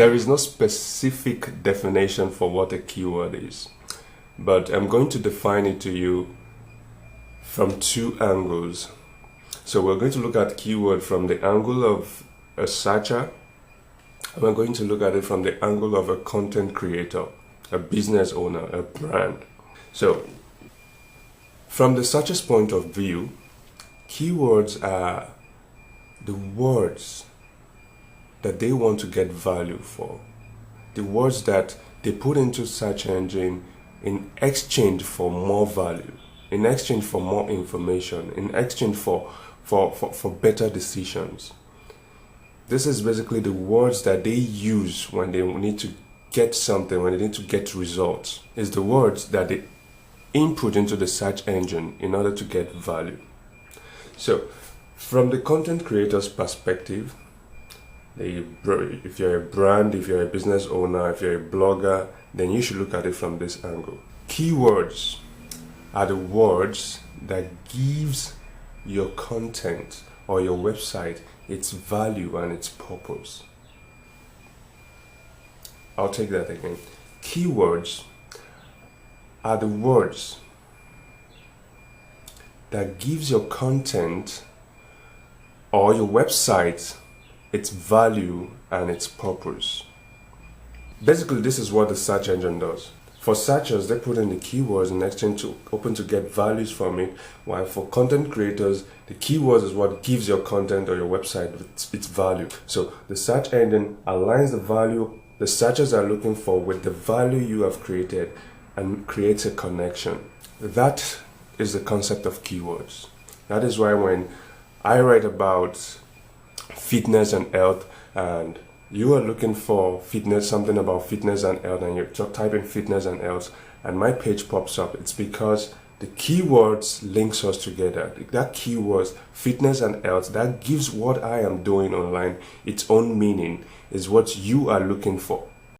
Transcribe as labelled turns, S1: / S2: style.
S1: There is no specific definition for what a keyword is, but I'm going to define it to you from two angles. So we're going to look at keyword from the angle of a searcher, and we're going to look at it from the angle of a content creator, a business owner, a brand. So from the searcher's point of view, keywords are the words that they want to get value for, the words that they put into search engine in exchange for more value, in exchange for more information, in exchange for better decisions. This is basically the words that they use when they need to get something, when they need to get results. It's the words that they input into the search engine in order to get value. So from the content creator's perspective, if you're a brand, if you're a business owner, if you're a blogger, then you should look at it from this angle. Keywords are the words that gives your content or your website its value and its purpose. I'll take that again. Keywords are the words that gives your content or your website its value and its purpose. Basically, this is what the search engine does. For searchers, they put in the keywords in exchange to open to get values from it, while for content creators, the keywords is what gives your content or your website its value. So the search engine aligns the value the searchers are looking for with the value you have created and creates a connection. That is the concept of keywords. That is why when I write about fitness and health, and you are looking for fitness, something about fitness and health, and you type in fitness and health, and my page pops up, it's because the keywords links us together. That keywords, fitness and health, that gives what I am doing online its own meaning, is what you are looking for.